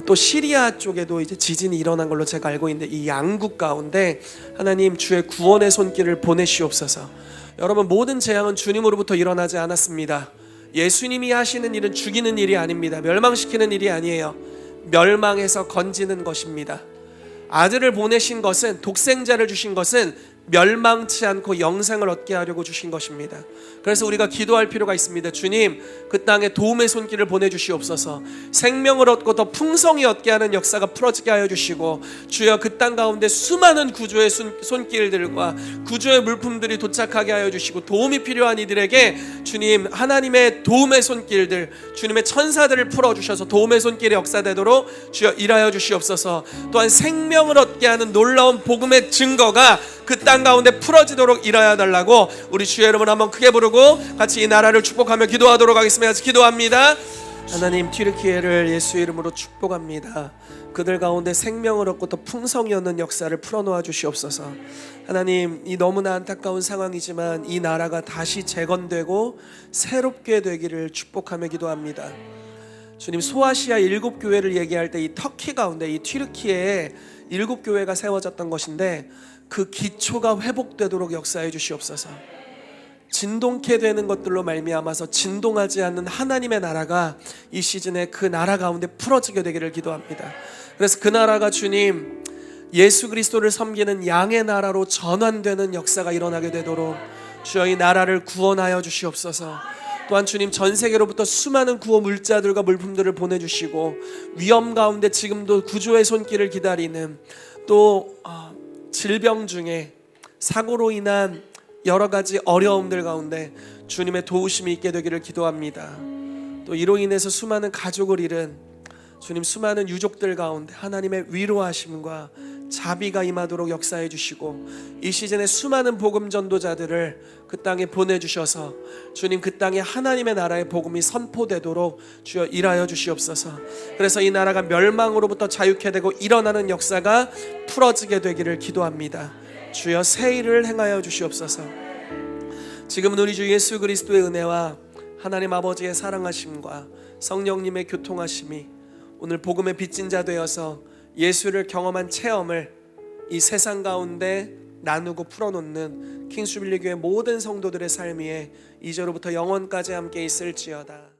또 시리아 쪽에도 이제 지진이 일어난 걸로 제가 알고 있는데 이 양국 가운데 하나님 주의 구원의 손길을 보내시옵소서. 여러분, 모든 재앙은 주님으로부터 일어나지 않았습니다. 예수님이 하시는 일은 죽이는 일이 아닙니다. 멸망시키는 일이 아니에요. 멸망해서 건지는 것입니다. 아들을 보내신 것은, 독생자를 주신 것은 멸망치 않고 영생을 얻게 하려고 주신 것입니다. 그래서 우리가 기도할 필요가 있습니다. 주님, 그 땅에 도움의 손길을 보내주시옵소서. 생명을 얻고 더 풍성히 얻게 하는 역사가 풀어지게 하여 주시고, 주여 그 땅 가운데 수많은 구조의 손길들과 구조의 물품들이 도착하게 하여 주시고, 도움이 필요한 이들에게 주님 하나님의 도움의 손길들, 주님의 천사들을 풀어주셔서 도움의 손길이 역사되도록 주여 일하여 주시옵소서. 또한 생명을 얻게 하는 놀라운 복음의 증거가 그 땅 가운데 풀어지도록 일하여 달라고 우리 주의 이름을 한번 크게 부르고 같이 이 나라를 축복하며 기도하도록 하겠습니다. 기도합니다. 하나님, 튀르키예를 예수의 이름으로 축복합니다. 그들 가운데 생명을 얻고 더 풍성히 얻는 역사를 풀어놓아 주시옵소서. 하나님, 이 너무나 안타까운 상황이지만 이 나라가 다시 재건되고 새롭게 되기를 축복하며 기도합니다. 주님, 소아시아 7교회를 얘기할 때 이 터키 가운데 이 튀르키예에 7교회가 세워졌던 것인데 그 기초가 회복되도록 역사해 주시옵소서. 진동케 되는 것들로 말미암아서 진동하지 않는 하나님의 나라가 이 시즌에 그 나라 가운데 풀어지게 되기를 기도합니다. 그래서 그 나라가 주님 예수 그리스도를 섬기는 양의 나라로 전환되는 역사가 일어나게 되도록 주여 이 나라를 구원하여 주시옵소서. 또한 주님, 전 세계로부터 수많은 구호 물자들과 물품들을 보내주시고 위험 가운데 지금도 구조의 손길을 기다리는, 또 질병 중에 사고로 인한 여러 가지 어려움들 가운데 주님의 도우심이 있게 되기를 기도합니다. 또 이로 인해서 수많은 가족을 잃은 주님, 수많은 유족들 가운데 하나님의 위로하심과 자비가 임하도록 역사해 주시고, 이 시즌에 수많은 복음 전도자들을 그 땅에 보내주셔서 주님 그 땅에 하나님의 나라의 복음이 선포되도록 주여 일하여 주시옵소서. 그래서 이 나라가 멸망으로부터 자유케 되고 일어나는 역사가 풀어지게 되기를 기도합니다. 주여 새 일을 행하여 주시옵소서. 지금은 우리 주 예수 그리스도의 은혜와 하나님 아버지의 사랑하심과 성령님의 교통하심이 오늘 복음의 빚진 자 되어서 예수를 경험한 체험을 이 세상 가운데 나누고 풀어놓는 킹스빌리 교회 모든 성도들의 삶 위에 이제로부터 영원까지 함께 있을지어다.